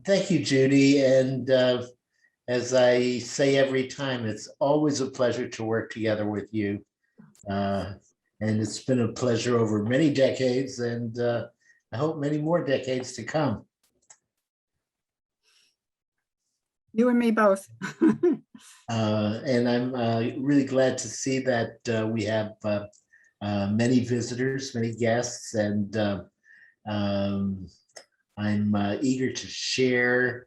Thank you, Judy. And as I say every time, it's always a pleasure to work together with you. Uh, and it's been a pleasure over many decades, and I hope many more decades to come. You and me both. And I'm really glad to see that we have many visitors, many guests, and um, I'm eager to share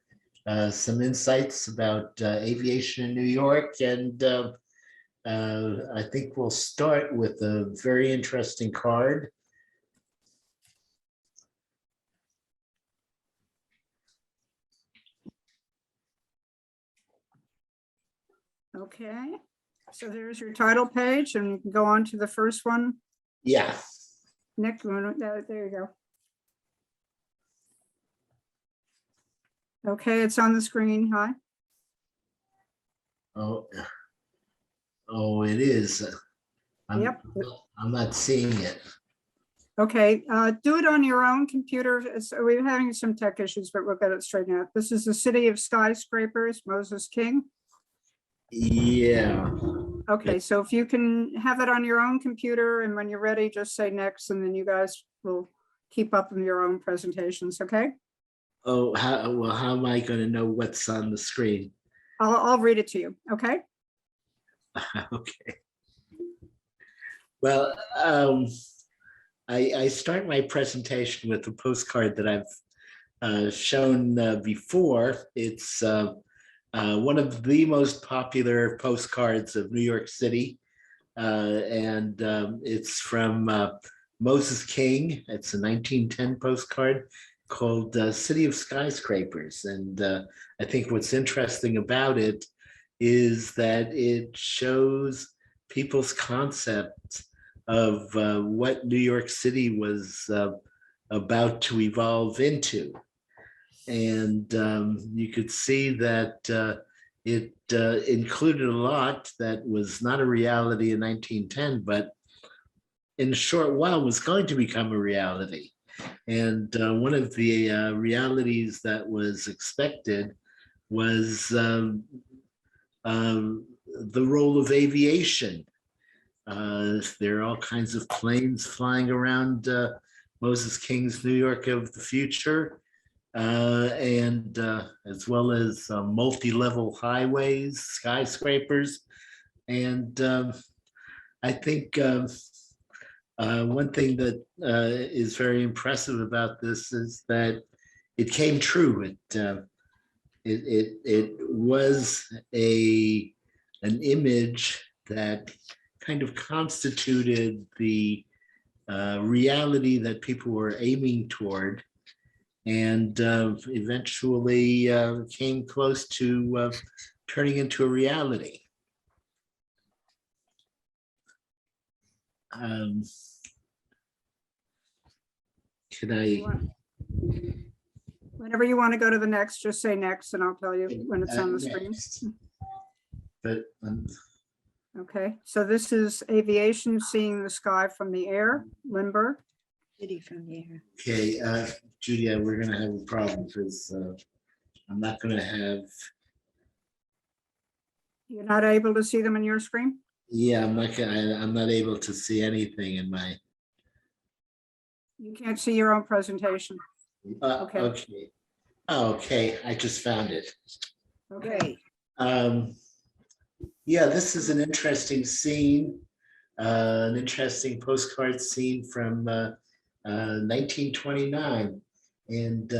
some insights about aviation in New York. And I think we'll start with a very interesting card. Okay, so there's your title page, and you can go on to the first one. Yeah. Next one, there you go. Okay, it's on the screen. Hi. Oh, it is. Yep. I'm not seeing it. Okay, do it on your own computer. We're having some tech issues, but we'll get it straightened out. This is the City of Skyscrapers, Moses King. Yeah. Okay, so if you can have it on your own computer, and when you're ready, just say next, and then you guys will keep up in your own presentations, okay? Oh, how am I going to know what's on the screen? I'll read it to you, okay? Okay. Well, I start my presentation with a postcard that I've shown before. It's one of the most popular postcards of New York City. And it's from Moses King. It's a 1910 postcard called City of Skyscrapers. And I think what's interesting about it is that it shows people's concepts of what New York City was about to evolve into. And you could see that it included a lot that was not a reality in 1910, but in a short while was going to become a reality. And one of the realities that was expected was the role of aviation. There are all kinds of planes flying around Moses King's New York of the future. And as well as multi-level highways, skyscrapers. And I think one thing that is very impressive about this is that it came true. It was an image that kind of constituted the reality that people were aiming toward, and eventually came close to turning into a reality. Can I? Whenever you want to go to the next, just say next, and I'll tell you when it's on the screen. But Okay, so this is aviation, seeing the sky from the air, Lindbergh. City from the air. okay, Julia, we're going to have a problem because I'm not going to have. You're not able to see them on your screen? Yeah, I'm not able to see anything in my. You can't see your own presentation. Okay. Okay. Oh, okay, I just found it. Okay. Yeah, this is an interesting scene, an interesting postcard scene from 1929, and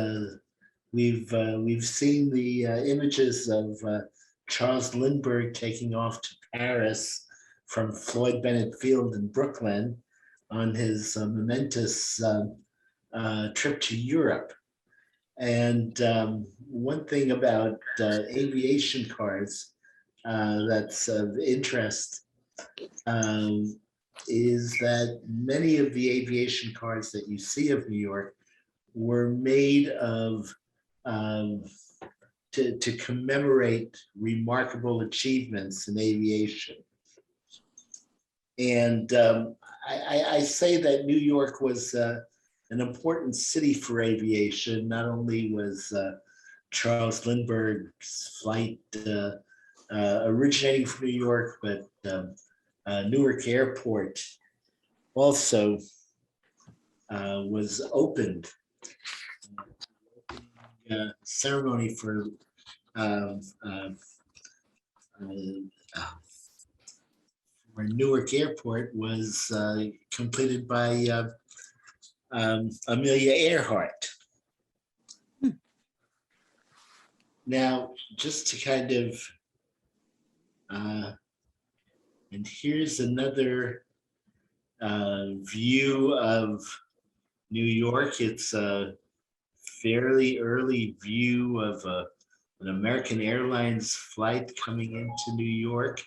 we've seen the images of Charles Lindbergh taking off to Paris from Floyd Bennett Field in Brooklyn on his momentous trip to Europe. And one thing about aviation cars that's of interest is that many of the aviation cars that you see of New York were made of to commemorate remarkable achievements in aviation. And I say that New York was an important city for aviation. Not only was Charles Lindbergh's flight originating from New York, but Newark Airport also was opened. Ceremony for Newark Airport was completed by Amelia Earhart. Now, just to kind of, and here's another view of New York. It's a fairly early view of an American Airlines flight coming into New York.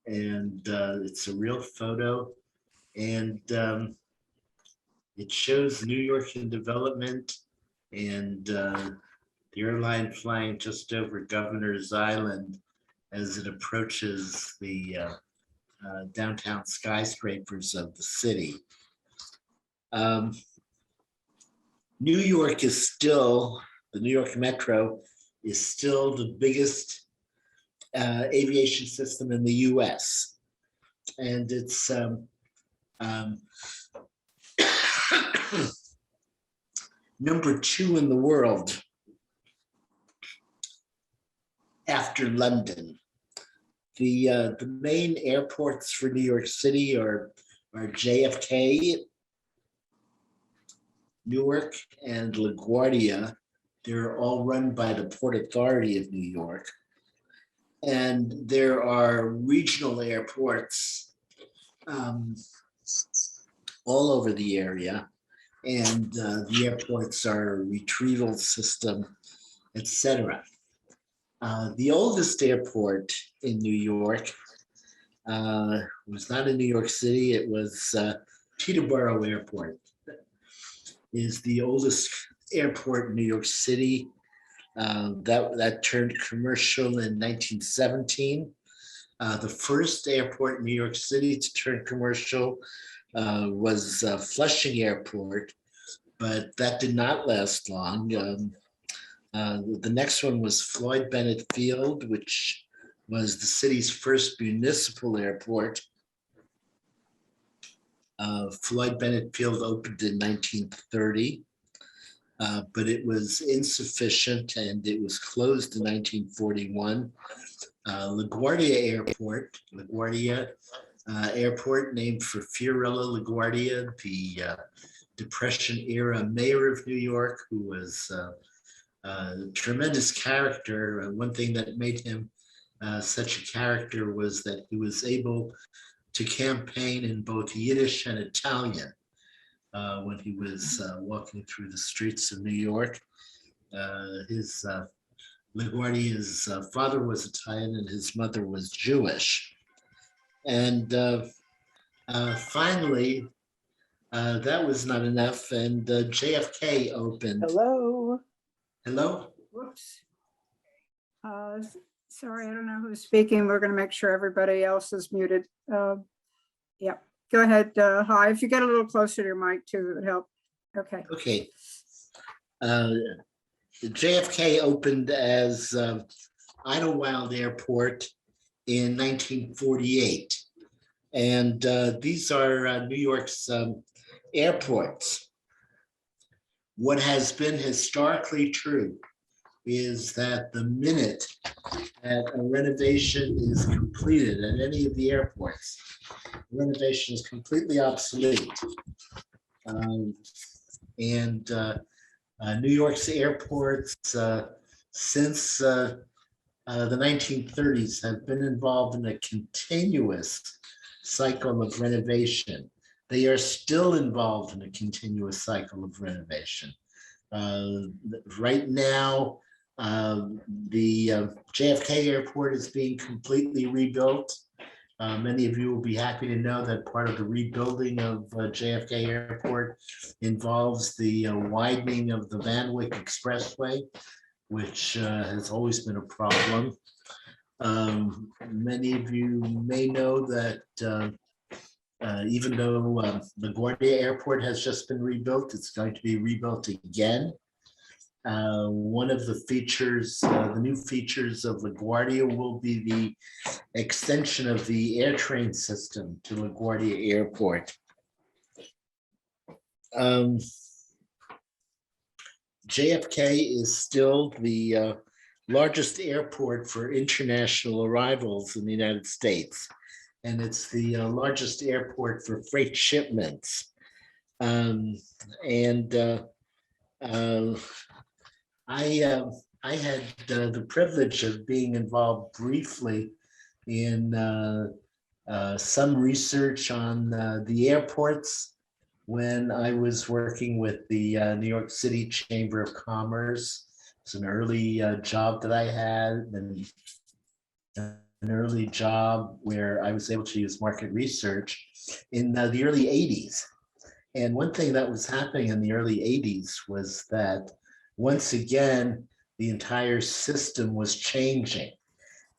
And it's a real photo. And it shows New York in development and the airline flying just over Governor's Island as it approaches the downtown skyscrapers of the city. New York is still, the New York Metro is still the biggest aviation system in the US. And it's number 2 in the world after London. The main airports for New York City are JFK, Newark, and LaGuardia. They're all run by the Port Authority of New York. And there are regional airports all over the area. And the airports are a retrieval system, etc. The oldest airport in New York was not in New York City. It was Teterboro Airport. Is the oldest airport in New York City. That turned commercial in 1917. The first airport in New York City to turn commercial was Flushing Airport, but that did not last long. The next one was Floyd Bennett Field, which was the city's first municipal airport. Floyd Bennett Field opened in 1930, but it was insufficient and it was closed in 1941. LaGuardia Airport, named for Fiorello LaGuardia, the Depression era mayor of New York, who was a tremendous character. One thing that made him such a character was that he was able to campaign in both Yiddish and Italian when he was walking through the streets of New York. LaGuardia's father was Italian and his mother was Jewish. And finally, that was not enough, and JFK opened. Hello. Hello? Whoops. Sorry, I don't know who's speaking. We're going to make sure everybody else is muted. Yeah, go ahead, Hy. If you get a little closer to your mic too, it would help. Okay. Okay. JFK opened as Idlewild Airport in 1948. And these are New York's airports. What has been historically true is that the minute that a renovation is completed at any of the airports, renovation is completely obsolete. New York's airports since the 1930s have been involved in a continuous cycle of renovation. They are still involved in a continuous cycle of renovation. Right now, the JFK Airport is being completely rebuilt. Many of you will be happy to know that part of the rebuilding of JFK Airport involves the widening of the Van Wyck Expressway, which has always been a problem. Many of you may know that even though LaGuardia Airport has just been rebuilt, it's going to be rebuilt again. One of the features, the new features of LaGuardia will be the extension of the air train system to LaGuardia Airport. JFK is still the largest airport for international arrivals in the United States, and it's the largest airport for freight shipments. And I had the privilege of being involved briefly in some research on the airports when I was working with the New York City Chamber of Commerce. It's an early job that I had, and an early job where I was able to use market research in the early 80s. And one thing that was happening in the early 80s was that once again, the entire system was changing,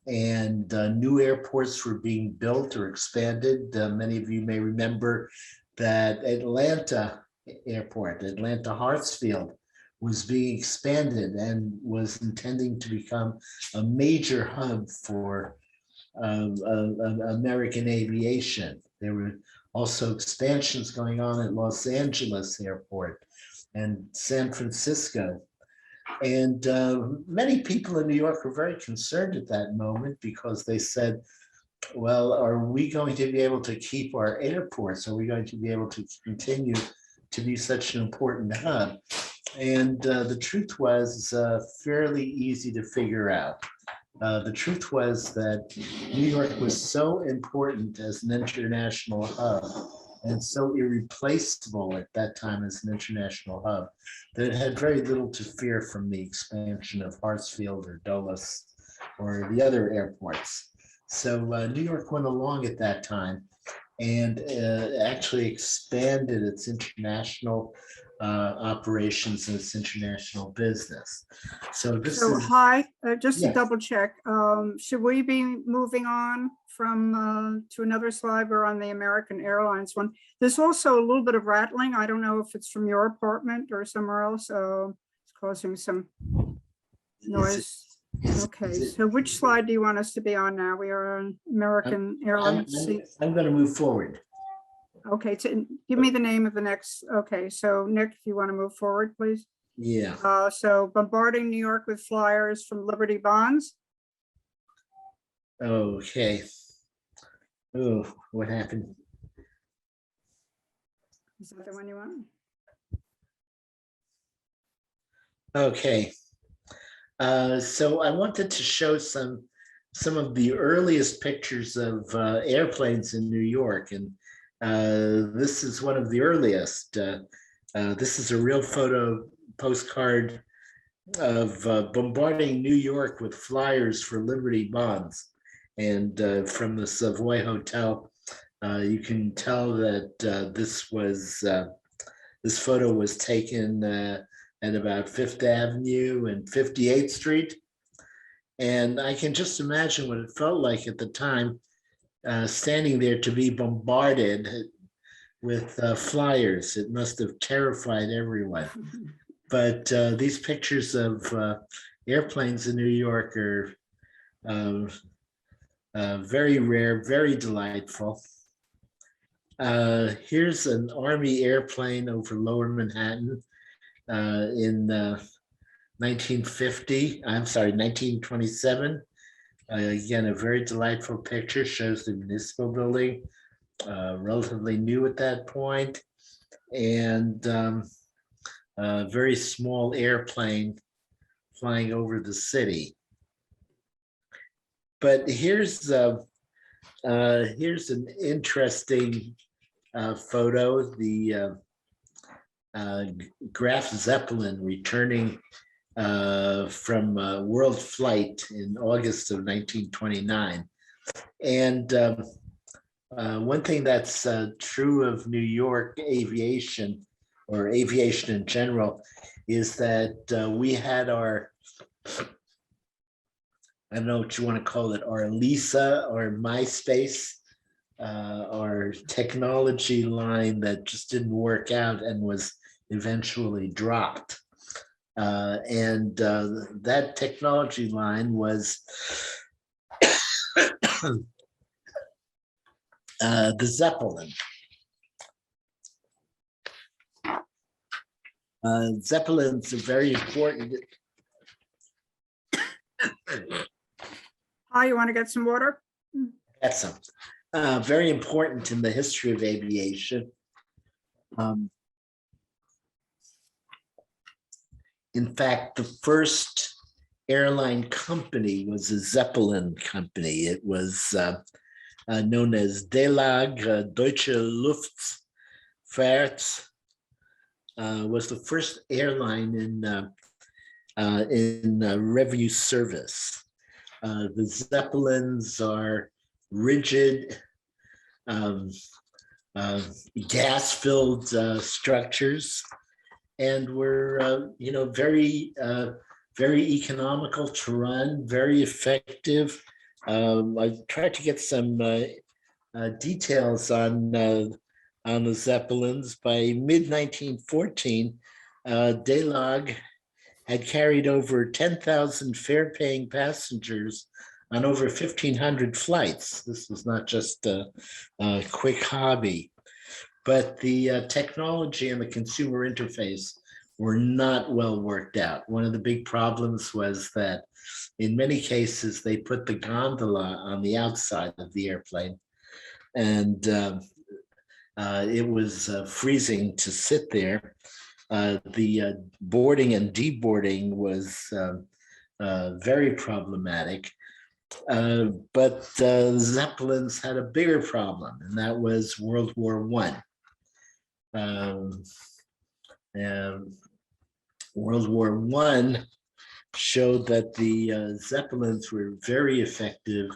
and new airports were being built or expanded. Many of you may remember that Atlanta Airport, Atlanta Hartsfield, was being expanded and was intending to become a major hub for American aviation. There were also expansions going on at Los Angeles Airport and San Francisco. And many people in New York were very concerned at that moment because they said, well, are we going to be able to keep our airports? Are we going to be able to continue to be such an important hub? And the truth was fairly easy to figure out. The truth was that New York was so important as an international hub and so irreplaceable at that time as an international hub that it had very little to fear from the expansion of Hartsfield or Dulles or the other airports. So New York went along at that time and actually expanded its international operations and its international business. So this is Hy, just to Yes. double check, should we be moving on from to another slide? We're on the American Airlines one. There's also a little bit of rattling. I don't know if it's from your apartment or somewhere else. It's causing some noise. Okay, so which slide do you want us to be on now? We are on American Airlines. I'm going to move forward. Okay, give me the name of the next. Okay, so Nick, if you want to move forward, please. Yeah. So bombarding New York with flyers from Liberty Bonds. Okay. Oh, what happened? Is that the one you want? Okay. So I wanted to show some of the earliest pictures of airplanes in New York, and this is one of the earliest. This is a real photo postcard of bombarding New York with flyers for Liberty Bonds, and from the Savoy Hotel, you can tell that this photo was taken at about Fifth Avenue and 58th Street. And I can just imagine what it felt like at the time, standing there to be bombarded with flyers. It must have terrified everyone. But these pictures of airplanes in New York are very rare, very delightful. Here's an Army airplane over Lower Manhattan in 1927. Again, a very delightful picture, shows the municipal building, relatively new at that point, and a very small airplane flying over the city. But here's an interesting photo, the Graf Zeppelin returning from world flight in August of 1929. And one thing that's true of New York aviation, or aviation in general, is that we had our, I don't know what you want to call it, our Lisa or MySpace, our technology line that just didn't work out and was eventually dropped. And that technology line was the Zeppelin. Zeppelins are very important. Hi, you want to get some water? That's very important in the history of aviation. In fact, the first airline company was a Zeppelin company. It was known as DELAG, Deutsche Luftfahrt, was the first airline in revenue service. The Zeppelins are rigid, gas-filled structures, and were very economical to run, very effective. I tried to get some details on the Zeppelins. By mid-1914, DELAG had carried over 10,000 fare-paying passengers on over 1,500 flights. This was not just a quick hobby, but the technology and the consumer interface were not well worked out. One of the big problems was that in many cases, they put the gondola on the outside of the airplane, and it was freezing to sit there. The boarding and deboarding was very problematic. But Zeppelins had a bigger problem, and that was World War I. World War I showed that the Zeppelins were very effective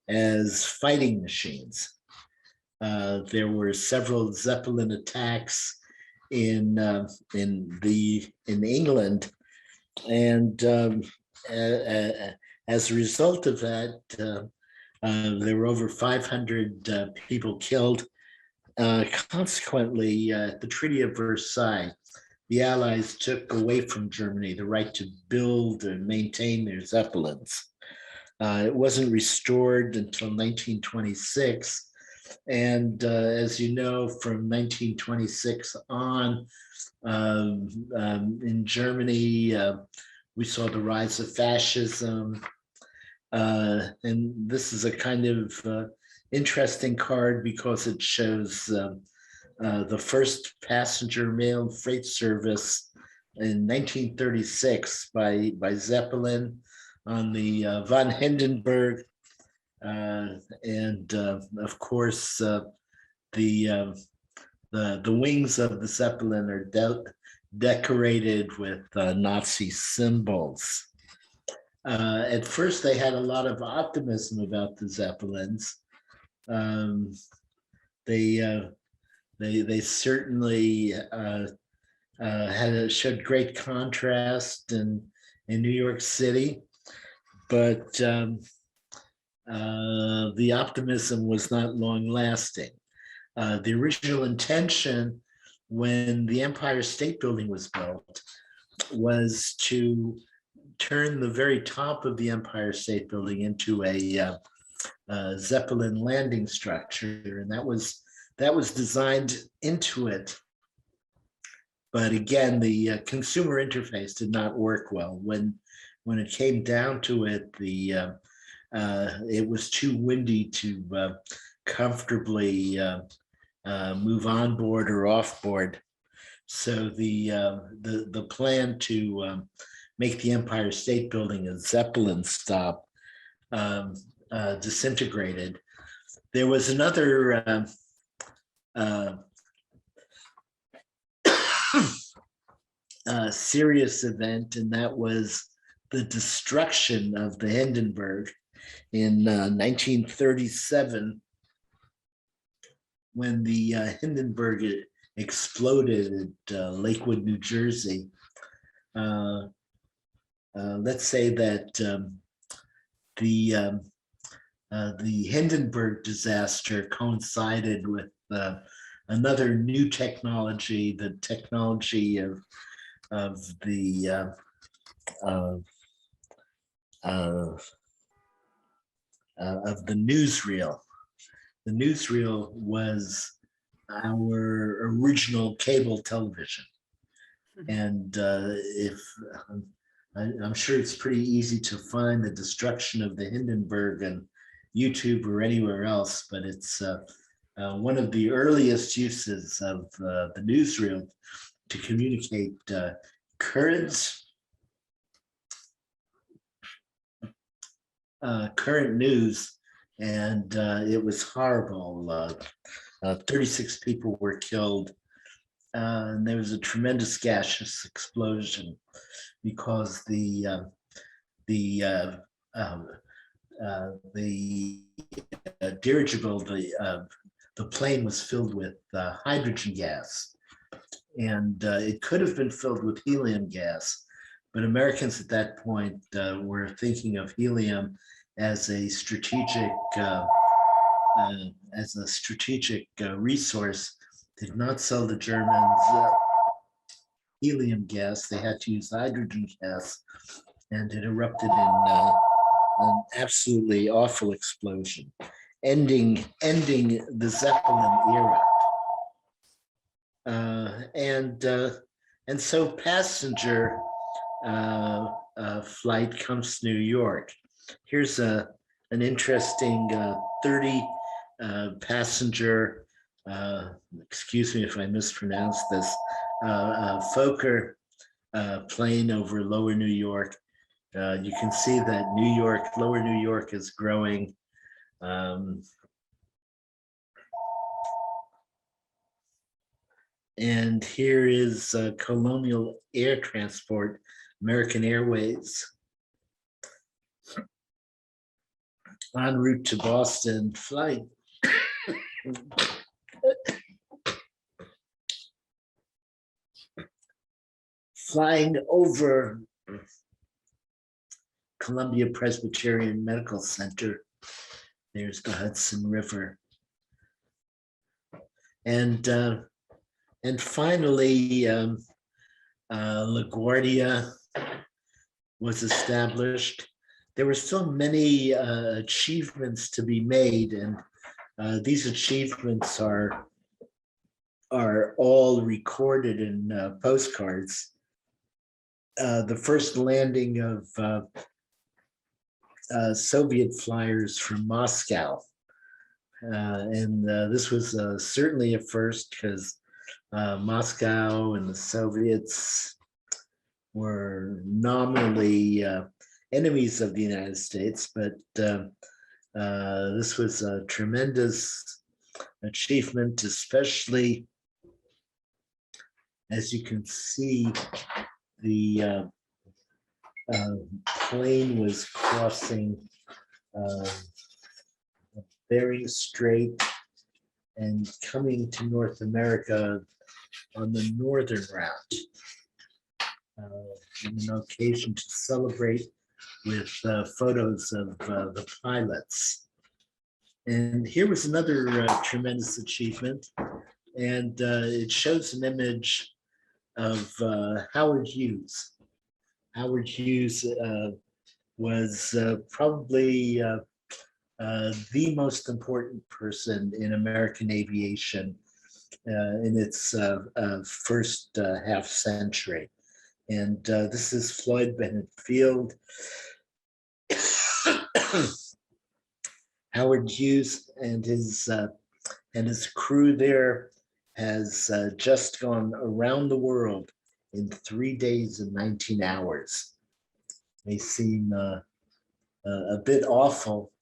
as fighting machines. There were several Zeppelin attacks in England, and as a result of that, there were over 500 people killed. Consequently, the Treaty of Versailles, the Allies took away from Germany the right to build and maintain their Zeppelins. It wasn't restored until 1926. And as you know, from 1926 on, in Germany, we saw the rise of fascism. And this is a kind of interesting card because it shows the first passenger mail freight service in 1936 by Zeppelin on the von Hindenburg. And of course, the wings of the Zeppelin are decorated with Nazi symbols. At first, they had a lot of optimism about the Zeppelins. They certainly showed great contrast in New York City, but the optimism was not long lasting. The original intention when the Empire State Building was built was to turn the very top of the Empire State Building into a Zeppelin landing structure, and that was designed into it. But again, the consumer interface did not work well. When it came down to it, it was too windy to comfortably move on board or off board. So the plan to make the Empire State Building a Zeppelin stop disintegrated. There was another serious event, and that was the destruction of the Hindenburg in 1937, when the Hindenburg exploded at Lakewood, New Jersey. Let's say that the Hindenburg disaster coincided with another new technology, the technology of of the uh, uh, of the newsreel. The newsreel was our original cable television. And if I'm sure it's pretty easy to find the destruction of the Hindenburg and YouTube or anywhere else, but it's one of the earliest uses of the newsreel to communicate current news, and it was horrible. 36 people were killed, and there was a tremendous gaseous explosion because the dirigible, the plane was filled with hydrogen gas, and it could have been filled with helium gas, but Americans at that point were thinking of helium as a strategic resource. Did not sell the Germans helium gas. They had to use hydrogen gas, and it erupted in an absolutely awful explosion, ending the Zeppelin era. And so passenger flight comes to New York. Here's an interesting 30 passenger, excuse me if I mispronounce this, Fokker plane over Lower New York. You can see that Lower New York is growing. And here is Colonial Air Transport, American Airways, en route to Boston, flight. Flying over Columbia Presbyterian Medical Center. There's the Hudson River. And finally, LaGuardia was established. There were still many achievements to be made, and these achievements are all recorded in postcards. The first landing of Soviet flyers from Moscow. And this was certainly a first because Moscow and the Soviets were nominally enemies of the United States, but this was a tremendous achievement, especially as you can see, the plane was crossing Bering Strait and coming to North America on the northern route. An occasion to celebrate with photos of the pilots. And here was another tremendous achievement, and it shows an image of Howard Hughes. Howard Hughes was probably the most important person in American aviation in its first half century. And this is Floyd Bennett Field. Howard Hughes and his crew there has just gone around the world in 3 days and 19 hours. May seem a bit awful,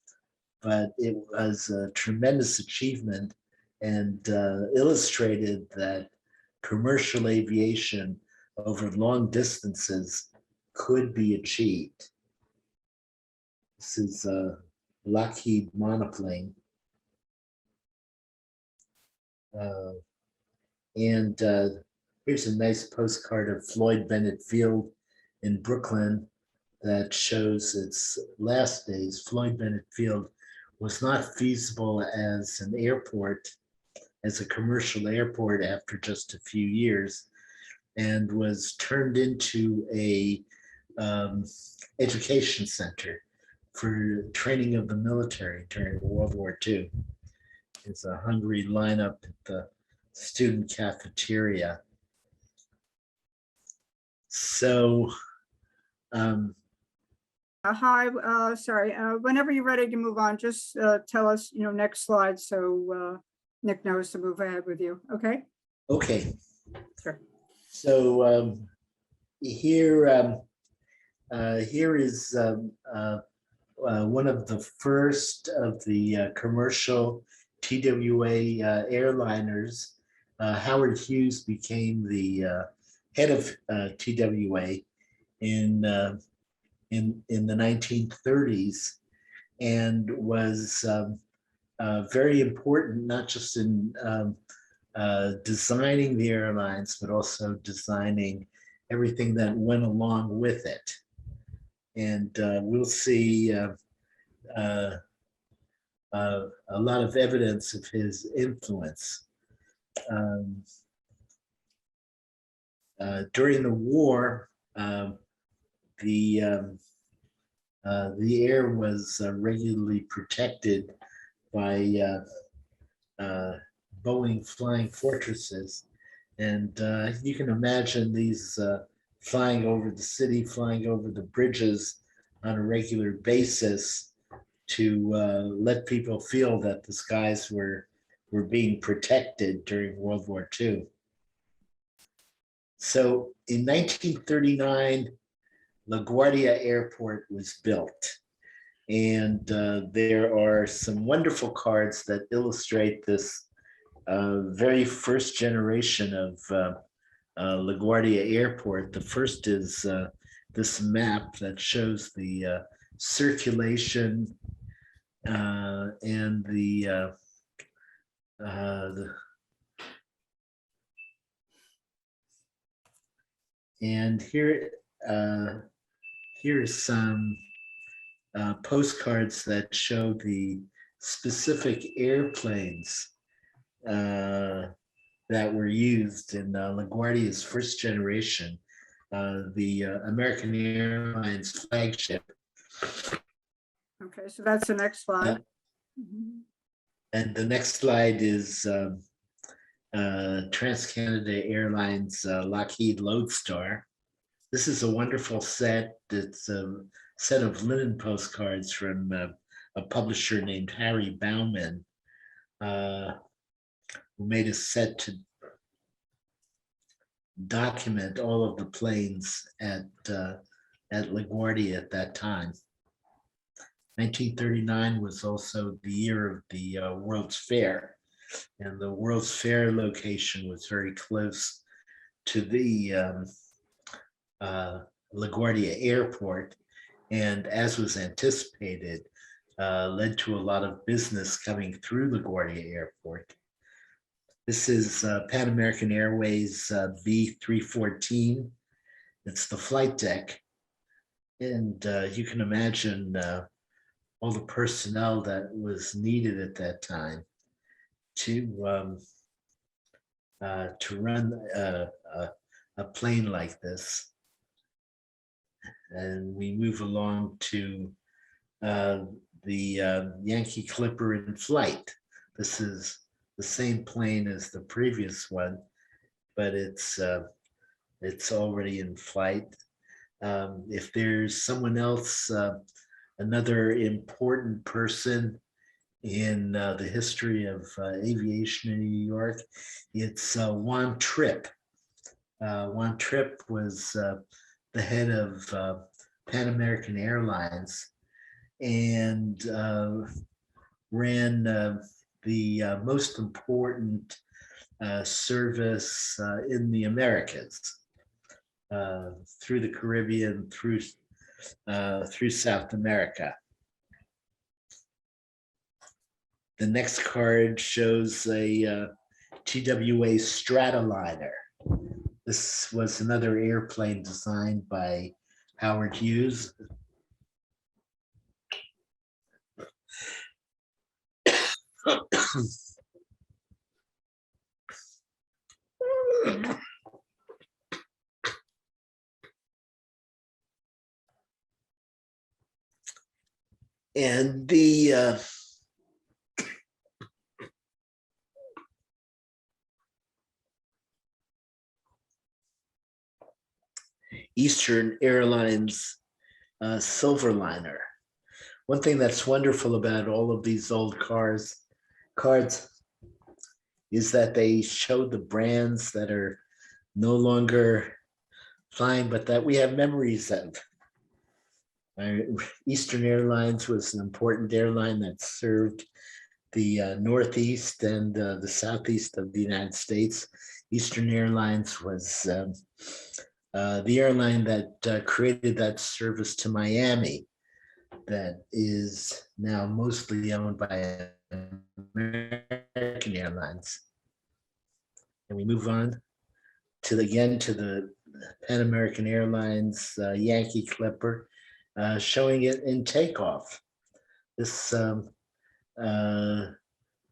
but it was a tremendous achievement and illustrated that commercial aviation over long distances could be achieved. This is a Lockheed monoplane. And here's a nice postcard of Floyd Bennett Field in Brooklyn that shows its last days. Floyd Bennett Field was not feasible as an airport, as a commercial airport after just a few years. and was turned into a education center for training of the military during World War II. It's a hungry lineup at the student cafeteria. So, Hi, sorry, whenever you're ready to move on, just tell us, next slide, so Nick knows to move ahead with you, okay? okay. Sure. So here, here is one of the first of the commercial TWA airliners. Howard Hughes became the head of TWA in the 1930s, and was very important, not just in designing the airlines, but also designing everything that went along with it. And we'll see a lot of evidence of his influence. During the war, the air was regularly protected by Boeing flying fortresses. And you can imagine these flying over the city, flying over the bridges on a regular basis to let people feel that the skies were being protected during World War II. So in 1939, LaGuardia Airport was built. And there are some wonderful cards that illustrate this very first generation of LaGuardia Airport. The first is this map that shows the circulation and the and here here's some postcards that show the specific airplanes that were used in LaGuardia's first generation, the American Airlines flagship. Okay, so that's the next slide. And the next slide is TransCanada Airlines Lockheed Lodestar. This is a wonderful set. It's a set of linen postcards from a publisher named Harry Bauman, who made a set to document all of the planes at LaGuardia at that time. 1939 was also the year of the World's Fair, and the World's Fair location was very close to the LaGuardia Airport, and as was anticipated, led to a lot of business coming through LaGuardia Airport. This is Pan American Airways B314. It's the flight deck, and you can imagine all the personnel that was needed at that time to run a plane like this. And we move along to the Yankee Clipper in flight. This is the same plane as the previous one, but it's already in flight. If there's someone else, another important person in the history of aviation in New York, it's Juan Trippe. Juan Trippe was the head of Pan American Airlines and ran the most important service in the Americas, through the Caribbean, through South America. The next card shows a TWA Stratoliner. This was another airplane designed by Howard Hughes. And the Eastern Airlines Silverliner. One thing that's wonderful about all of these old cards is that they show the brands that are no longer flying, but that we have memories of. Eastern Airlines was an important airline that served the Northeast and the Southeast of the United States. Eastern Airlines was the airline that created that service to Miami that is now mostly owned by American Airlines. And we move on to the Pan American Airlines Yankee Clipper, showing it in takeoff. This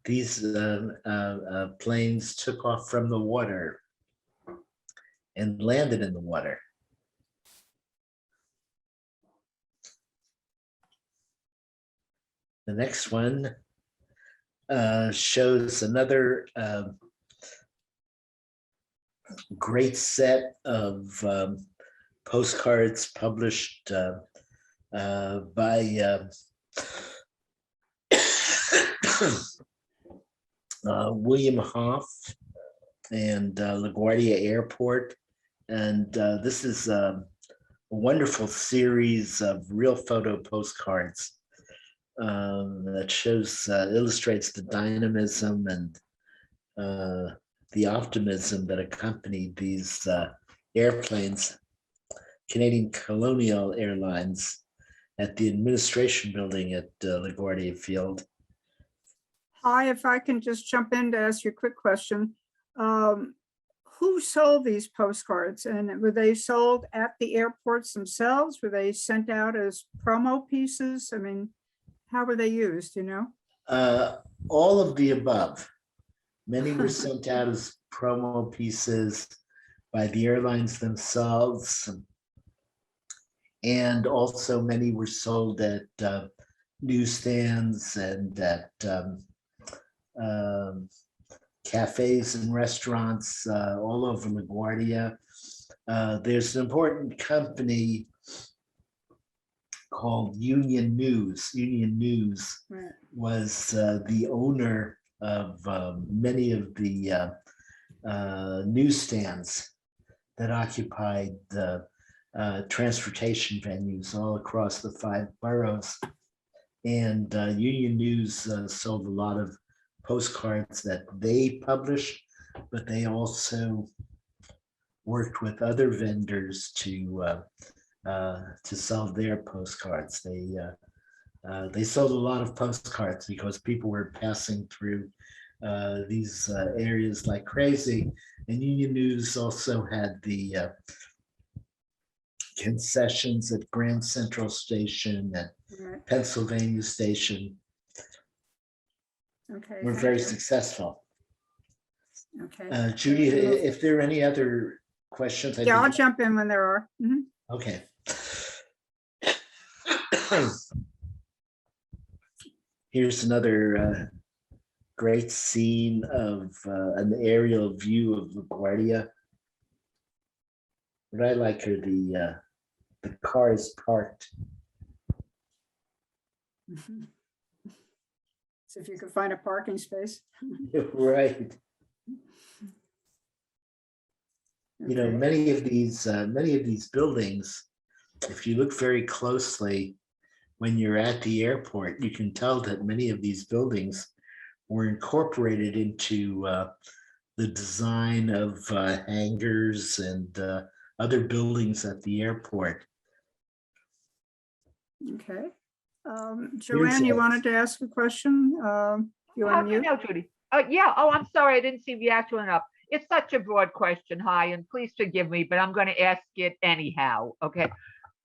these planes took off from the water and landed in the water. The next one shows another great set of postcards published by William Hoff and LaGuardia Airport. And this is a wonderful series of real photo postcards that shows, illustrates the dynamism and the optimism that accompanied these airplanes. Canadian Colonial Airlines at the administration building at LaGuardia Field. Hi, if I can just jump in to ask you a quick question. Who sold these postcards, and were they sold at the airports themselves? Were they sent out as promo pieces? I mean, how were they used, you know? All of the above. Many were sent out as promo pieces by the airlines themselves. And also many were sold at newsstands and at cafes and restaurants all over LaGuardia. There's an important company called Union News. Union News was the owner of many of the newsstands that occupied the transportation venues all across the 5 boroughs. And Union News sold a lot of postcards that they published, but they also worked with other vendors to sell their postcards. They sold a lot of postcards because people were passing through these areas like crazy. And Union News also had the concessions at Grand Central Station, at Pennsylvania Station. Okay. Were very successful. Okay. Judy, if there are any other questions. Yeah, I'll jump in when there are. Mhm. Okay. Here's another great scene of an aerial view of LaGuardia. What I like are the cars parked. So if you could find a parking space. Right. You know, Okay. many of these buildings, if you look very closely when you're at the airport, you can tell that many of these buildings were incorporated into the design of hangars and other buildings at the airport. Okay. Joanne, you wanted to ask a question? You How do you unmute? know, Judy? Yeah. Oh, I'm sorry. I didn't see the actual one up. It's such a broad question, Hy, and please forgive me, but I'm going to ask it anyhow. Okay.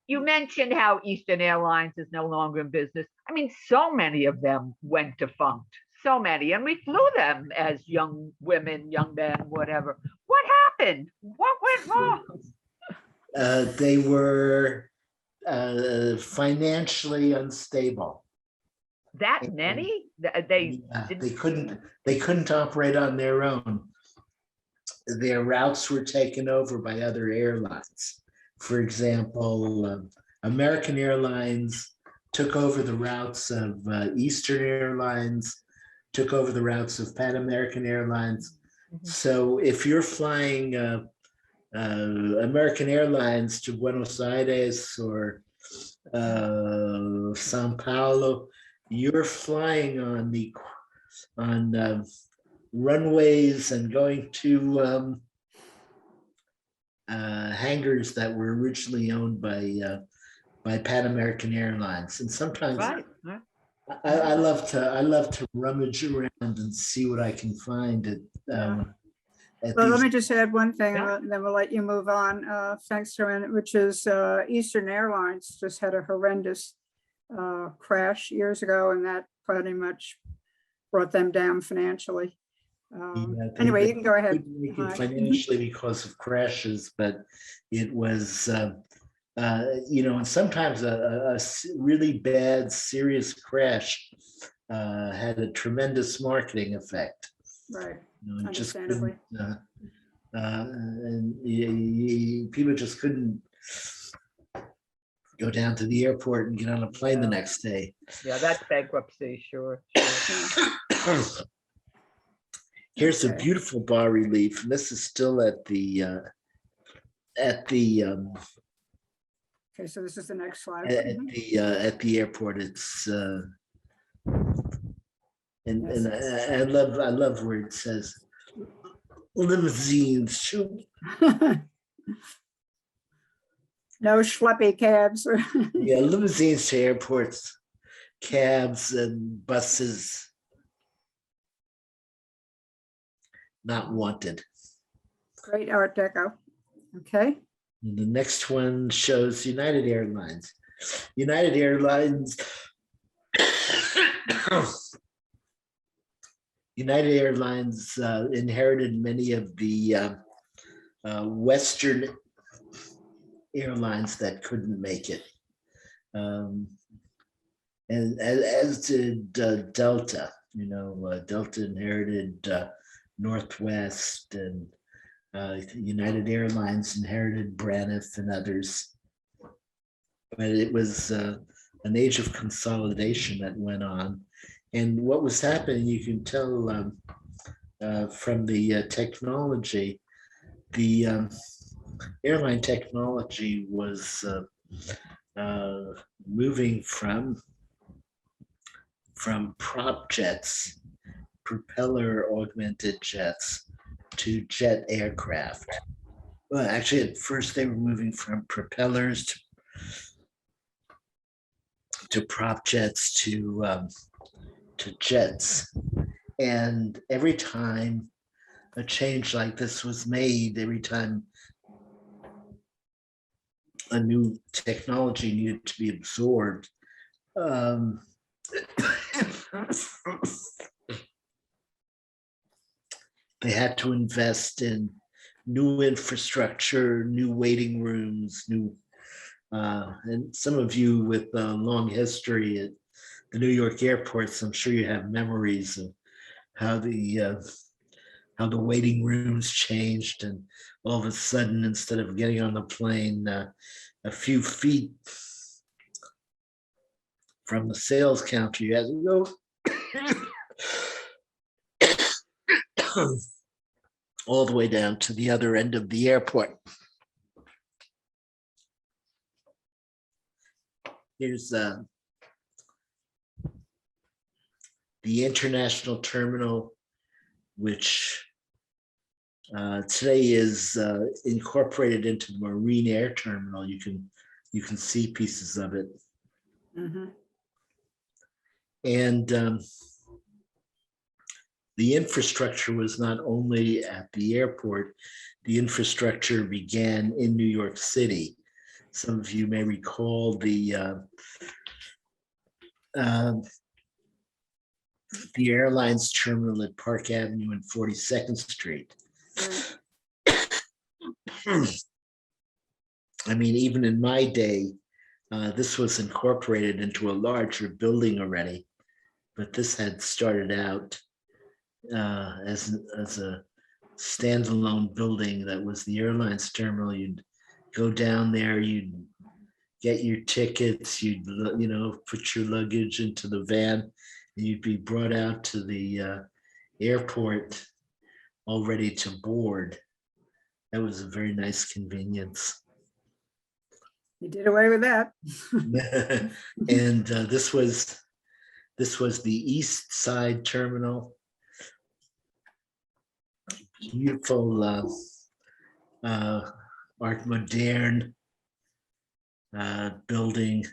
You mentioned how Eastern Airlines is no longer in business. I mean, so many of them went defunct. So many. And we flew them as young women, young men, whatever. What happened? What went wrong? They were financially unstable. That many? They Yeah, didn't. they couldn't operate on their own. Their routes were taken over by other airlines. For example, American Airlines took over the routes of Eastern Airlines, took over the routes of Pan American Airlines. Mhm. So if you're flying American Airlines to Buenos Aires or Sao Paulo, you're flying on runways and going to hangars that were originally owned by Pan American Airlines. And sometimes Right, right. I love to rummage around and see what I can find at Well, let these. me just add one thing, Yeah. and then we'll let you move on. Thanks, Joanne, which is Eastern Airlines just had a horrendous crash years ago, and that pretty much brought them down financially. Yeah, Anyway, they you can go ahead. couldn't make it Hi. financially because of crashes, but it was, and sometimes a really bad, serious crash had a tremendous marketing effect. Right, You just understandably. couldn't, and people just couldn't go down to the airport and get on a plane the Yeah. next day. Yeah, that's bankruptcy, sure. Here's a Okay. beautiful bas relief, and this is still at the Okay, so this is the next slide. at the airport. It's and Yes. I love where it says limousines. Shoo. No schleppy cabs. Yeah, limousines to airports, cabs and buses. Not wanted. Great Art Deco. Okay, And the next one shows United Airlines. United Airlines. United Airlines inherited many of the Western airlines that couldn't make it. And as did Delta. Delta inherited Northwest, and United Airlines inherited Braniff and others. But it was an age of consolidation that went on. And what was happening, you can tell from the technology, the airline technology was moving from prop jets, propeller augmented jets, to jet aircraft. Well, actually, at first they were moving from propellers to prop jets to jets. And every time a change like this was made, every time a new technology needed to be absorbed, they had to invest in new infrastructure, new waiting rooms, and some of you with a long history at the New York airports, I'm sure you have memories of how the waiting rooms changed, and all of a sudden, instead of getting on the plane a few feet from the sales counter, you had to go all the way down to the other end of the airport. Here's the international terminal, which today is incorporated into the Marine Air Terminal. You can see pieces of it. Mhm. And the infrastructure was not only at the airport, the infrastructure began in New York City. Some of you may recall the airlines terminal at Park Avenue and 42nd Street. I mean, even in my day, this was incorporated into a larger building already. but this had started out as a standalone building that was the airline's terminal. You'd go down there, you'd get your tickets, you'd put your luggage into the van, and you'd be brought out to the airport all ready to board. That was a very nice convenience. You did away with that. And this was the East Side Terminal. Beautiful Art Moderne building.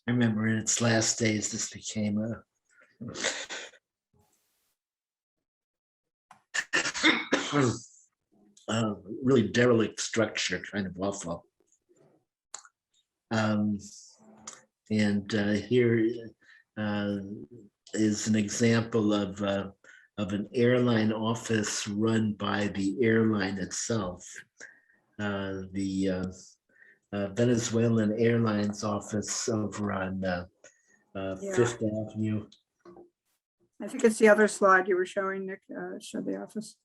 I remember in its last days, this became a really derelict structure, kind of awful. And here is an example of an airline office run by the airline itself. The Venezuelan Airlines office over on Fifth Avenue. I think it's the other slide you were showing, Nick, show the office.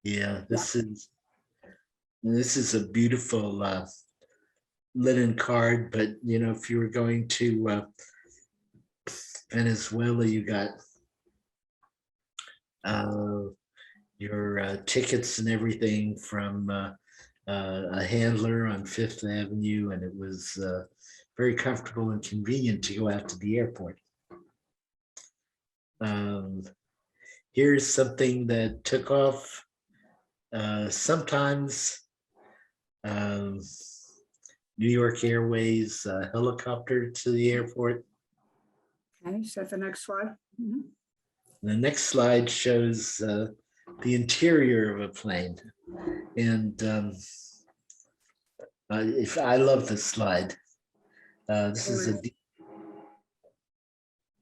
Yeah, this is a beautiful linen card, but if you were going to Venezuela, you got your tickets and everything from a handler on Fifth Avenue, and it was very comfortable and convenient to go out to the airport. Here's something that took off. Sometimes New York Airways helicopter to the airport. Okay, set the next slide. Mhm. The next slide shows the interior of a plane. And if I love this slide. This is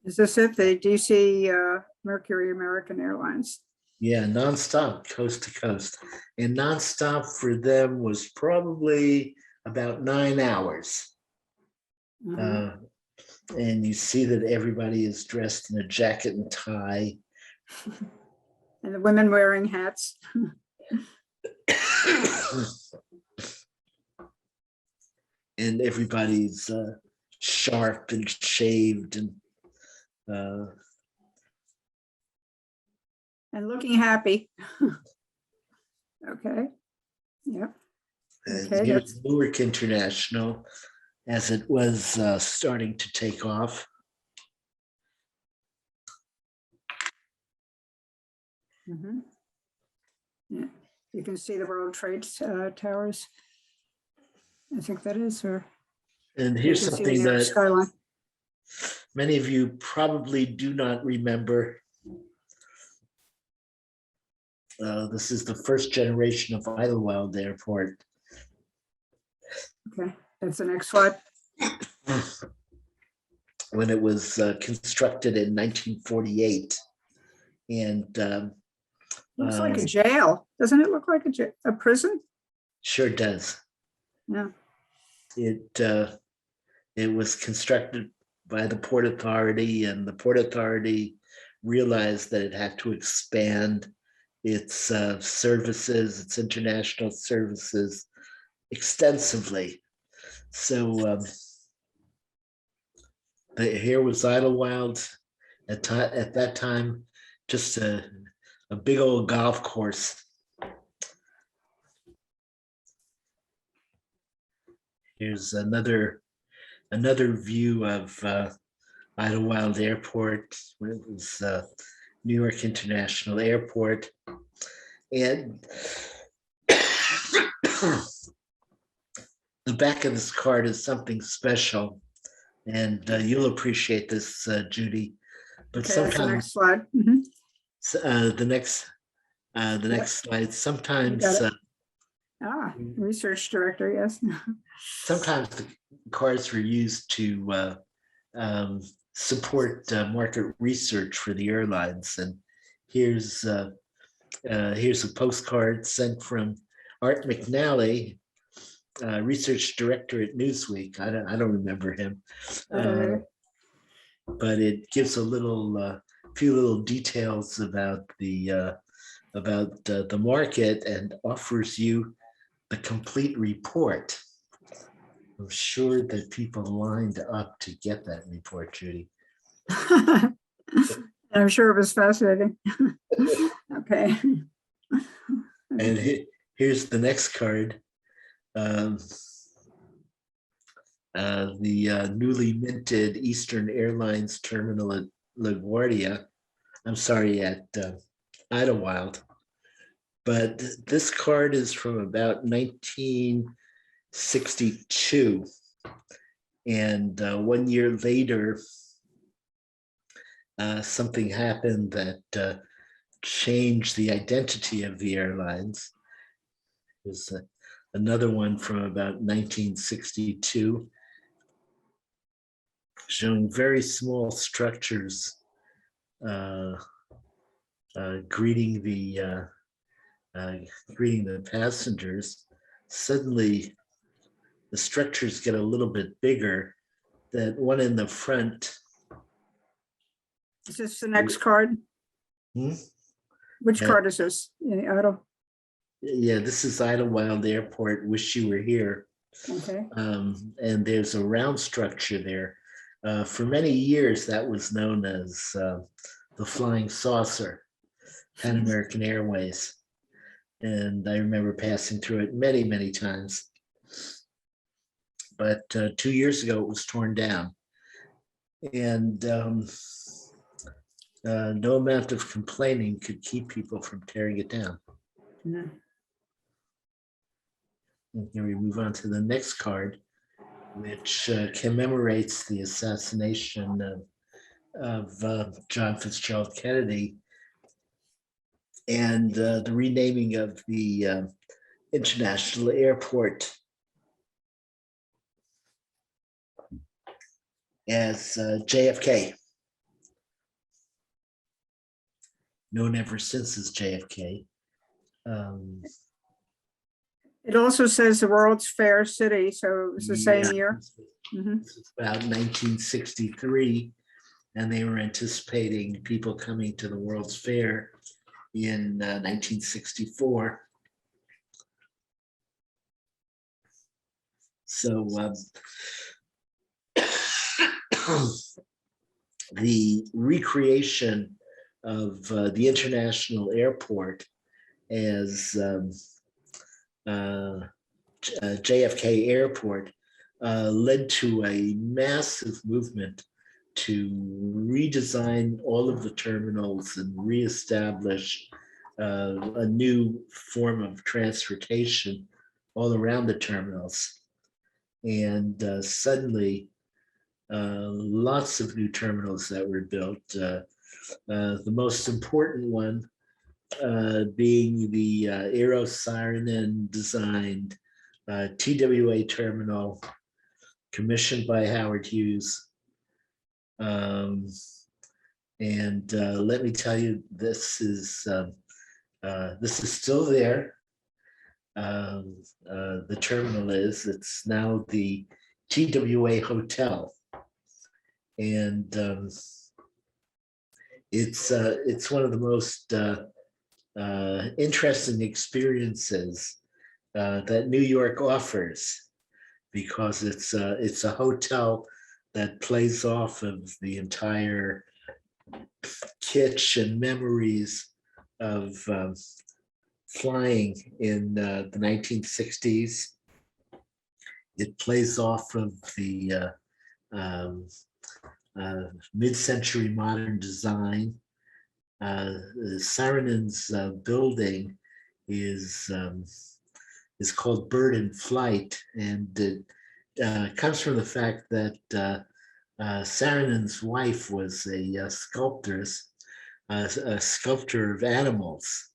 Is this it, the DC Mercury American Airlines? yeah, nonstop, coast to coast. And nonstop for them was probably about 9 hours. Mhm. And you see that everybody is dressed in a jacket and tie. And the women wearing hats. And everybody's sharp and shaved and looking happy. Okay. Yep. Okay, here's Newark International as it was starting to take off. Mhm. Yeah, you can see the World Trade Towers. I think that is, or And you here's can see something the that skyline. many of you probably do not remember. This is the first generation of Idlewild Airport. Okay, that's the next slide. When it was constructed in 1948. And Looks like a jail. Doesn't it look like a prison? sure does. Yeah. It was constructed by the Port Authority, and the Port Authority realized that it had to expand its services, its international services extensively. So here was Idlewild at that time, just a big old golf course. Here's another view of Idlewild Airport when it was New York International Airport. And the back of this card is something special, and you'll appreciate this, Judy. But Okay, that's the sometimes next slide. Mhm. the next slide. Sometimes Research director, yes. sometimes the cards were used to support market research for the airlines. And here's a postcard sent from Art McNally, research director at Newsweek. I don't remember him. but it gives a few little details about the market and offers you the complete report. I'm sure that people lined up to get that report, Judy. I'm sure it was fascinating. Okay. And here's the next card. The newly minted Eastern Airlines terminal at LaGuardia. I'm sorry, at Idlewild. But this card is from about 1962. And 1 year later, something happened that changed the identity of the airlines. There's another one from about 1962 showing very small structures greeting the passengers. Suddenly, the structures get a little bit bigger. That one in the front. Is this the next card? Which Yeah. card is this? Any auto? Yeah, this is Idlewild Airport. Wish you were here. Okay. And there's a round structure there. For many years, that was known as the Flying Saucer, Pan American Airways. And I remember passing through it many, many times. But 2 years ago, it was torn down. And no amount of complaining could keep people from tearing it down. No. And here we move on to the next card, which commemorates the assassination of John Fitzgerald Kennedy and the renaming of the international airport as JFK. Known ever since as JFK. It also says the World's Fair City, so it was the same year. Mhm. It's about 1963, and they were anticipating people coming to the World's Fair in 1964. So the recreation of the international airport as JFK Airport led to a massive movement to redesign all of the terminals and reestablish a new form of transportation all around the terminals. And suddenly, lots of new terminals that were built. The most important one being the Aero Saarinen designed TWA terminal commissioned by Howard Hughes. And let me tell you, this is still there. The terminal is. It's now the TWA Hotel, and it's one of the most interesting experiences that New York offers, because it's a hotel that plays off of the entire kitsch and memories of flying in the 1960s. It plays off of the mid-century modern design. Saarinen's building is called Bird in Flight, and it comes from the fact that Saarinen's wife was a sculptor of animals,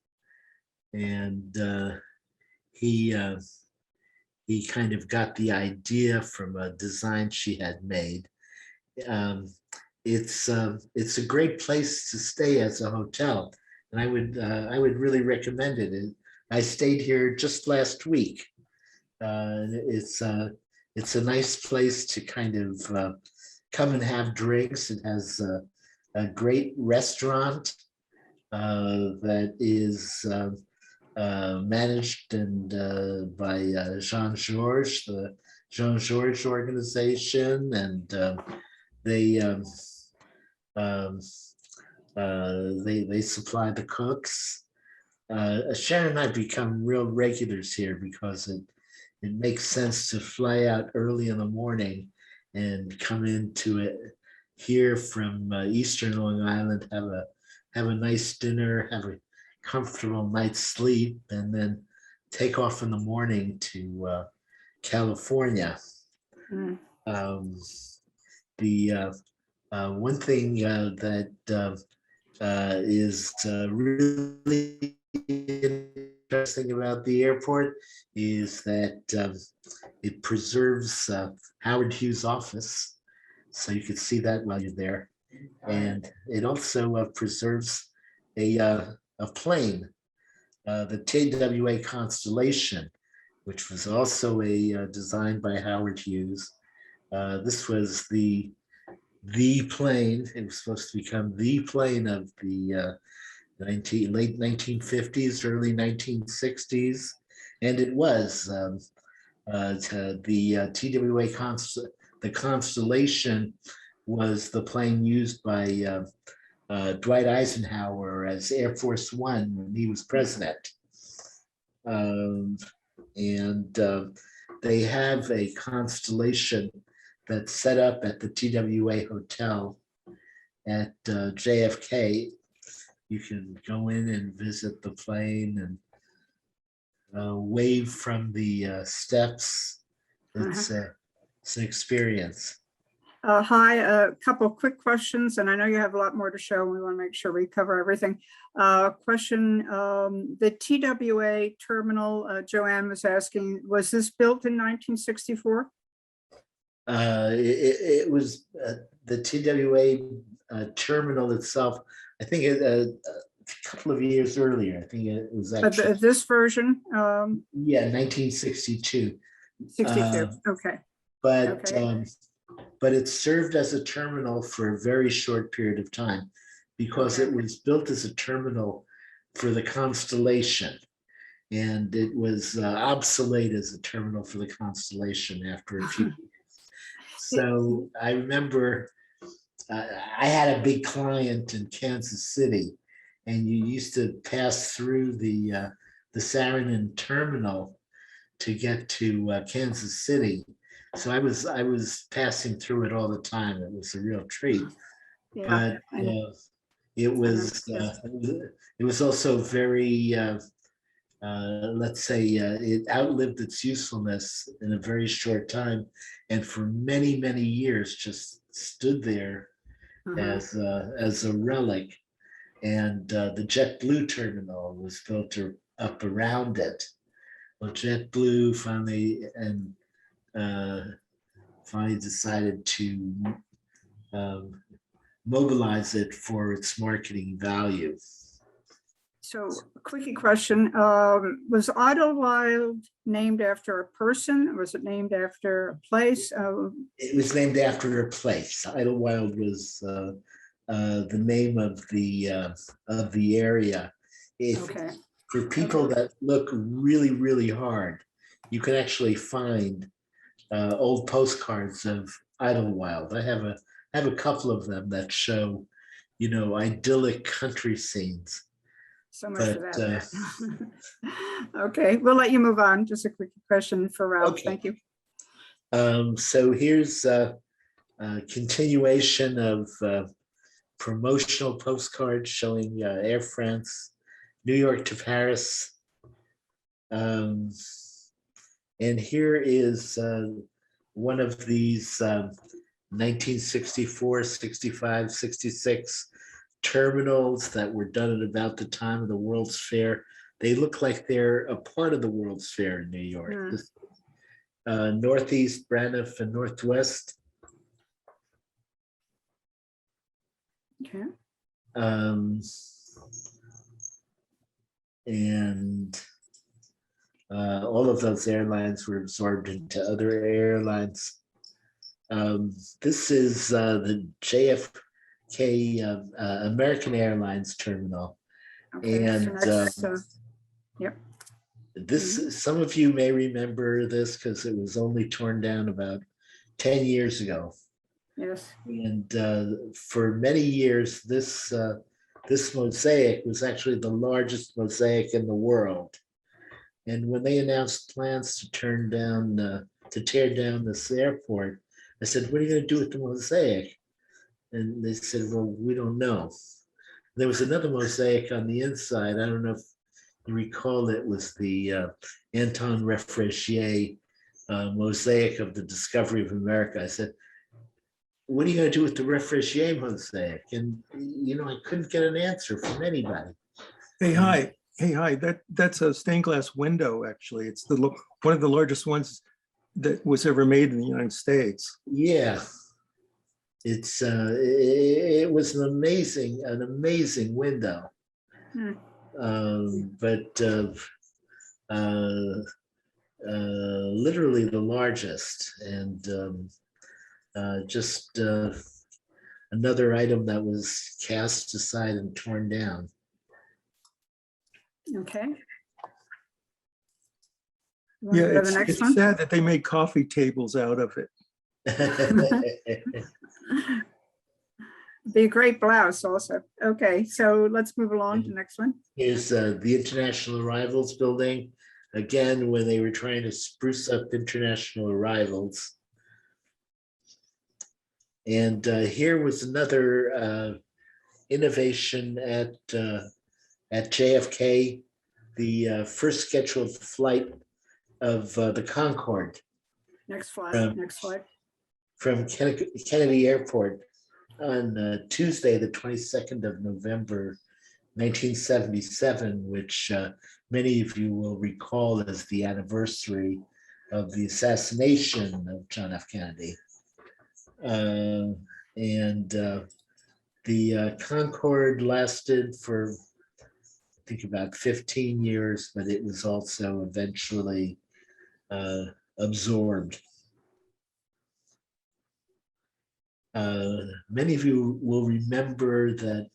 and he kind of got the idea from a design she had made. It's a great place to stay as a hotel, and I would really recommend it. I stayed here just last week. It's a nice place to kind of come and have drinks. It has a great restaurant that is managed and by Jean-Georges, the Jean-Georges organization, and they they supply the cooks. Sharon and I become real regulars here because it makes sense to fly out early in the morning and come into it here from Eastern Long Island, have a nice dinner, have a comfortable night's sleep, and then take off in the morning to California. Mm. The one thing that is really interesting about the airport is that it preserves Howard Hughes' office, so you can see that while you're there, and it also preserves a plane, the TWA Constellation, which was also designed by Howard Hughes. This was the plane. It was supposed to become the plane of the late 1950s, early 1960s, and it was. The TWA the Constellation was the plane used by Dwight Eisenhower as Air Force One when he was president. And they have a Constellation that's set up at the TWA Hotel at JFK. You can go in and visit the plane and wave from the steps. It's an experience. Hi, a couple quick questions, and I know you have a lot more to show. We want to make sure we cover everything. Question, the TWA terminal, Joanne was asking, was this built in 1964? It was the TWA terminal itself. I think a couple of years earlier. I think it was actually This version? Yeah, 1962. 62, okay. But Okay. But it served as a terminal for a very short period of time because Okay. it was built as a terminal for the Constellation, and it was obsolete as a terminal for the Constellation after a few years. So I remember I had a big client in Kansas City, and you used to pass through the Saarinen terminal to get to Kansas City. So I was passing through it all the time. It was a real treat. Yeah. But it was it was also very let's say it outlived its usefulness in a very short time, and for many years just stood there as a relic. And the JetBlue terminal was built up around it. Well, JetBlue finally decided to mobilize it for its marketing value. So, quickie question, was Idlewild named after a person? Was it named after a place? It was named after a place. Idlewild was the name of the area. Okay. For people that look really hard, you can actually find old postcards of Idlewild. I have a couple of them that show, idyllic country scenes. So much for that. Okay, we'll let you move on. Just a quick question for Ralph. Okay. Thank you. So here's a continuation of promotional postcards showing Air France, New York to Paris. And here is one of these 1964, 65, 66 terminals that were done at about the time of the World's Fair. They look like they're a part of the World's Fair in New York. This, Northeast, Braniff, and Northwest. Okay. And all of those airlines were absorbed into other airlines. This is the JFK American Airlines terminal. Okay, so And next, yep, this, some of you may remember this because it was only torn down about 10 years ago. yes, And for many years, this mosaic was actually the largest mosaic in the world. And when they announced plans to tear down this airport, I said, "What are you going to do with the mosaic?" And they said, "Well, we don't know." There was another mosaic on the inside. I don't know if you recall, it was the Anton Refreshier mosaic of the discovery of America. I said, "What are you going to do with the Refreshier mosaic?" And, I couldn't get an answer from anybody. Hey, hi. Hey, hi. That's a stained glass window, actually. It's one of the largest ones that was ever made in the United States. Yeah. It was an amazing window. Hmm. But literally the largest, and just another item that was cast aside and torn down. okay. You wanna Yeah, go to it's, the next it's one? sad that they made coffee tables out of it. Be a great blouse also. Okay, so let's move along to the next one. Here's the International Arrivals Building. Again, when they were trying to spruce up international arrivals. And here was another innovation at JFK, the first scheduled flight of the Concorde Next slide, next slide. from Kennedy Airport on Tuesday, the 22nd of November, 1977, which many of you will recall as the anniversary of the assassination of John F. Kennedy. And the Concorde lasted for, I think, about 15 years, but it was also eventually absorbed. Many of you will remember that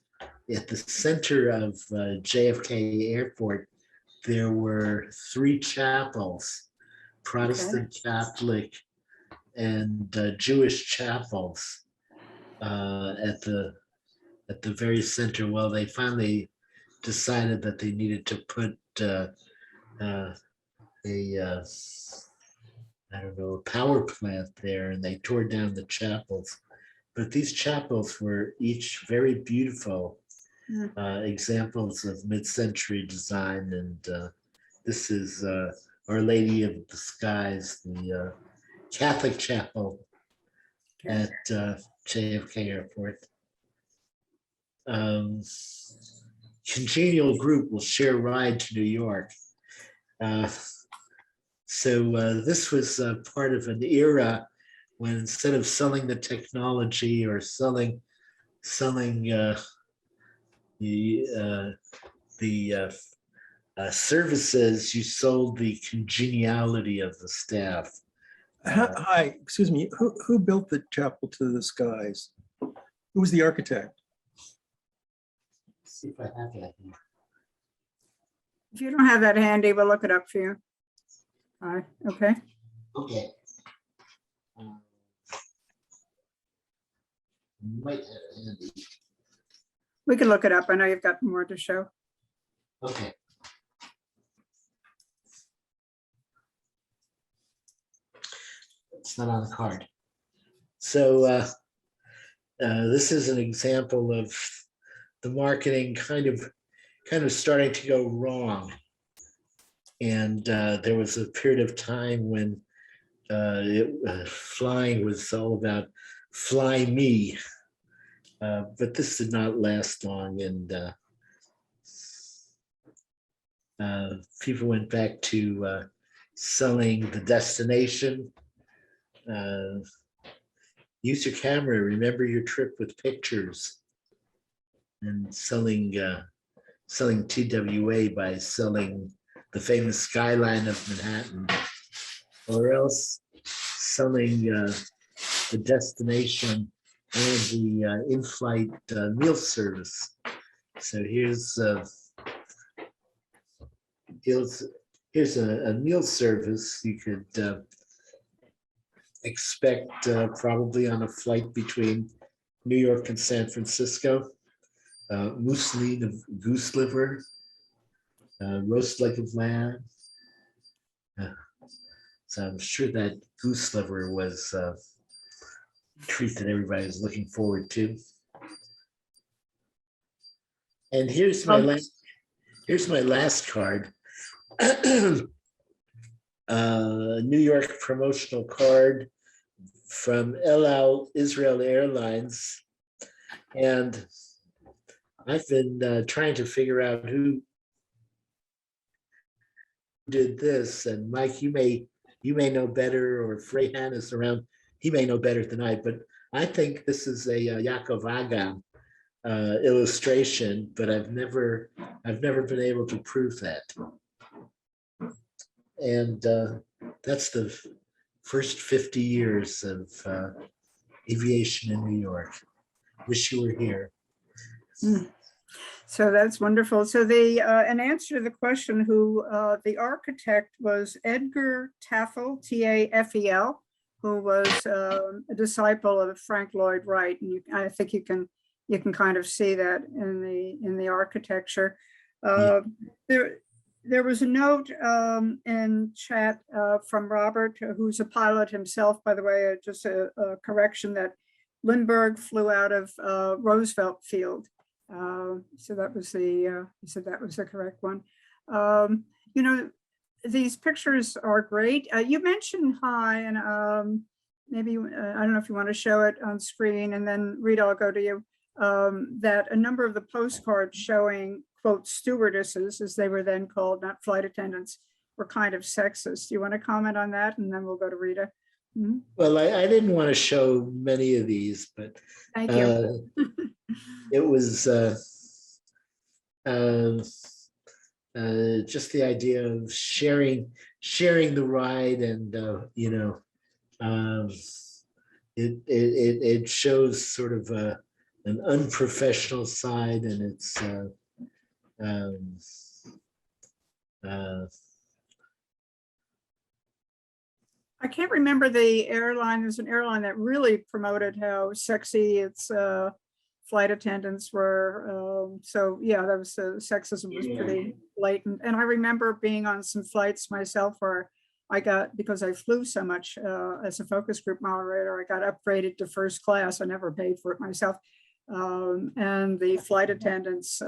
at the center of JFK Airport, there were 3 chapels, Protestant, Catholic, and Jewish chapels at the very center. Well, they finally decided that they needed to put a power plant there, and they tore down the chapels. But these chapels were each very beautiful examples of mid-century design, and this is Our Lady of the Skies, the Catholic chapel at JFK Airport. Congenial group will share ride to New York. So this was part of an era when, instead of selling the technology or selling the services, you sold the congeniality of the staff. Hi, excuse me. Who built the chapel to the skies? Who was the architect? Let's see if I have that here. If you don't have that handy, we'll look it up for you. All right, okay. Okay. Might have it handy. We can look it up. I know you've got more to show. Okay. It's not on the card. So this is an example of the marketing kind of starting to go wrong. And there was a period of time when flying was all about fly me. But this did not last long, and people went back to selling the destination. Use your camera, remember your trip with pictures, and selling TWA by selling the famous skyline of Manhattan, or else selling the destination and the in-flight meal service. So here's a meal service you could expect probably on a flight between New York and San Francisco. Mousseline of goose liver, roast leg of lamb. So I'm sure that goose liver was a treat that everybody was looking forward to. And here's my last card. New York promotional card from El Al Israel Airlines. And I've been trying to figure out who did this. And Mike, you may know better, or Frehan is around. He may know better than I, but I think this is a Yaakov Agam illustration, but I've never been able to prove that. And that's the first 50 years of aviation in New York. Wish you were here. So that's wonderful. So in answer to the question who the architect was Edgar Tafel, T-A-F-E-L, who was a disciple of Frank Lloyd Wright. And I think you can kind of see that in the architecture. There was a note in chat from Robert, who's a pilot himself, by the way, just a correction that Lindbergh flew out of Roosevelt Field. So that was he said that was the correct one. You know, these pictures are great. You mentioned Hy, and maybe, I don't know if you want to show it on screen, and then Rita, I'll go to you, that a number of the postcards showing, quote, stewardesses, as they were then called, not flight attendants, were kind of sexist. Do you want to comment on that? And then we'll go to Rita. Mm-hmm. Well, I didn't want to show many of these, but Thank you. it was just the idea of sharing the ride, and you know, it shows sort of an unprofessional side, and it's I can't remember the airline. There's an airline that really promoted how sexy its flight attendants were. So yeah, that was sexism was pretty blatant. And I remember being on some flights myself where I got, because I flew so much as a focus group moderator, I got upgraded to first class. I never paid for it myself. And the flight attendants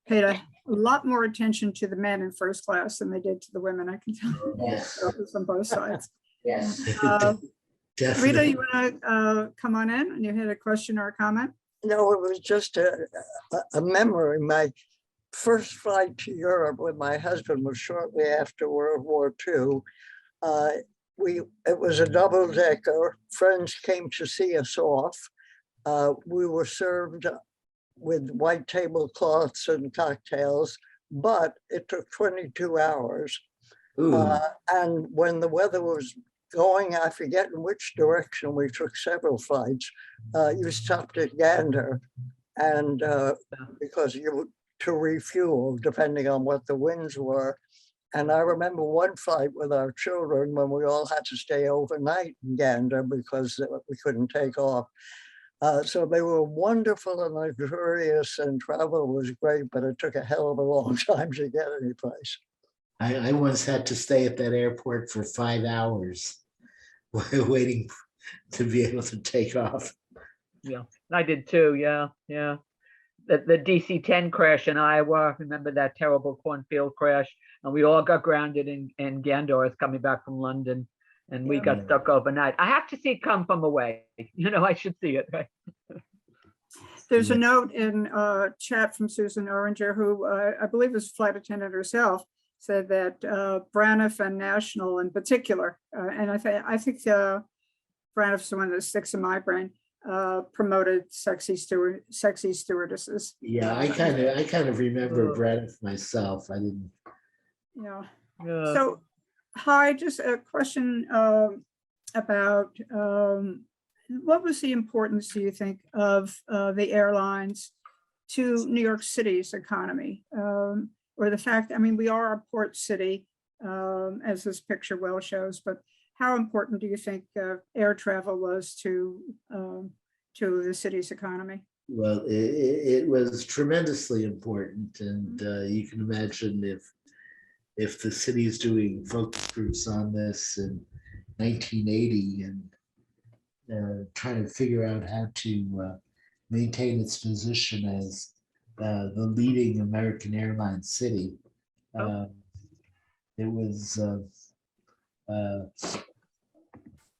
paid a lot more attention to the men in first class than they did to the women, I can tell you. Yes. So it was on both sides. Yes. Rita, definitely. you want to come on in, and you had a question or a comment? No, it was just a memory. My first flight to Europe with my husband was shortly after World War II. It was a double-decker. Friends came to see us off. We were served with white tablecloths and cocktails, but it took 22 hours. And when the weather was going, I forget in which direction, we took several flights. You stopped at Gander, and because to refuel, depending on what the winds were. And I remember one flight with our children when we all had to stay overnight in Gander because we couldn't take off. So they were wonderful and luxurious, and travel was great, but it took a hell of a long time to get any place. I once had to stay at that airport for 5 hours waiting to be able to take off. Yeah, I did too. Yeah. The DC-10 crash in Iowa. Remember that terrible cornfield crash? And we all got grounded in Gander coming back from London, and we got stuck overnight. I have to see it come from away. You know, I should see it. Right? There's a note in chat from Susan Oringer, who I believe is a flight attendant herself, said that Braniff and National in particular, and I think Braniff's the one that sticks in my brain, promoted sexy stewardesses. Yeah, I kind of remember Braniff myself. I didn't. Yeah. So, Hy, just a question about what was the importance, do you think, of the airlines to New York City's economy? Or the fact, I mean, we are a port city, as this picture well shows, but how important do you think air travel was to the city's economy? Well, it was tremendously important, and you can imagine if the city's doing focus groups on this in 1980 and trying to figure out how to maintain its position as the leading American airline city. It was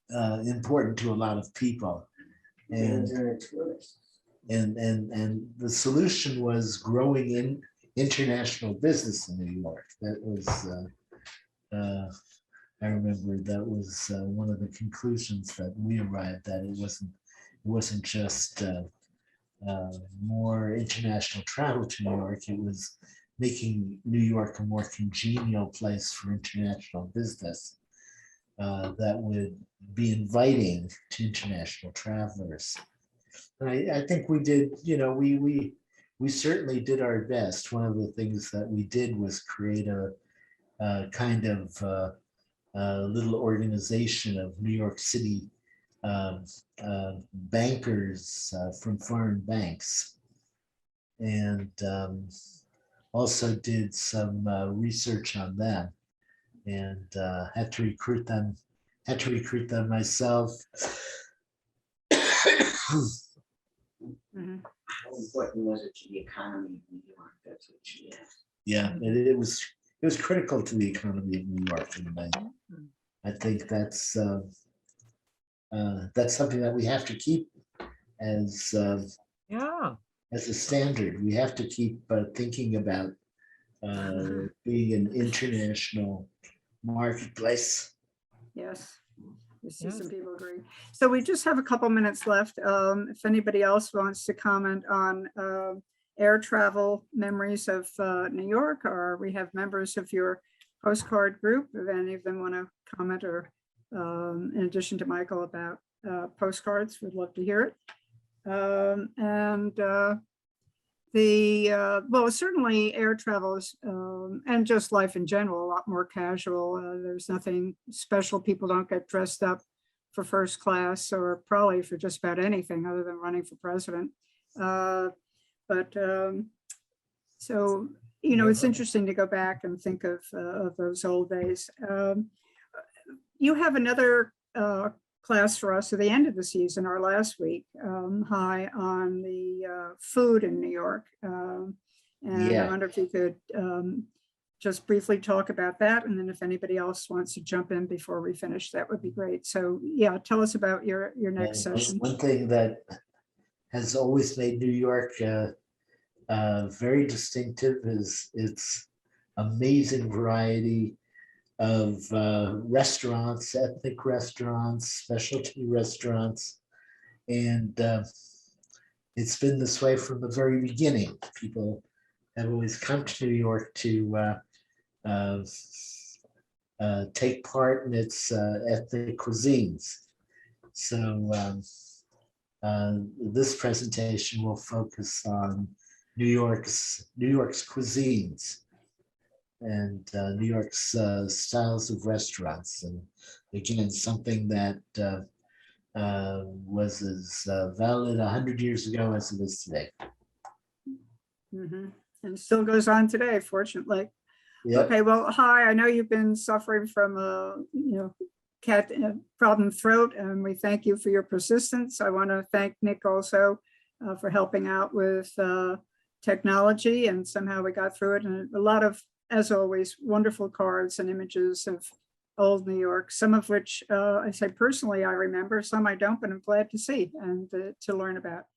important to a lot of people. And the solution was growing in international business in New York. That was, I remember that was one of the conclusions that we arrived at. It wasn't just more international travel to New York. It was making New York a more congenial place for international business that would be inviting to international travelers. And I think we did, we certainly did our best. One of the things that we did was create a kind of little organization of New York City bankers from foreign banks, and also did some research on them, and had to recruit them myself. Mhm. How important was it to the economy of New York? That's what she asked. Yeah, and it was critical to the economy of New York, and I think that's something that we have to keep as Yeah. as a standard. We have to keep thinking about being an international marketplace. Yes. I see Yeah. some people agree. So we just have a couple minutes left. If anybody else wants to comment on air travel memories of New York, or we have members of your postcard group, if any of them want to comment, or in addition to Michael, about postcards, we'd love to hear it. Well, certainly air travel is, and just life in general, a lot more casual. There's nothing special. People don't get dressed up for first class, or probably for just about anything other than running for president. So, it's interesting to go back and think of those old days. You have another class for us at the end of the season, our last week, Hy, on the food in New York. And Yeah. I wonder if you could just briefly talk about that. And then if anybody else wants to jump in before we finish, that would be great. So yeah, tell us about your next session. One thing that has always made New York very distinctive is its amazing variety of restaurants, ethnic restaurants, specialty restaurants. And it's been this way from the very beginning. People have always come to New York to take part in its ethnic cuisines. So this presentation will focus on New York's cuisines and New York's styles of restaurants, and again, something that was as valid 100 years ago as it is today. Mhm. And still goes on today, fortunately. Yep. Okay, well, Hy, I know you've been suffering from cat problem throat, and we thank you for your persistence. I want to thank Nick also for helping out with technology, and somehow we got through it. And a lot of, as always, wonderful cards and images of old New York, some of which I say personally I remember, some I don't, but I'm glad to see and to learn about.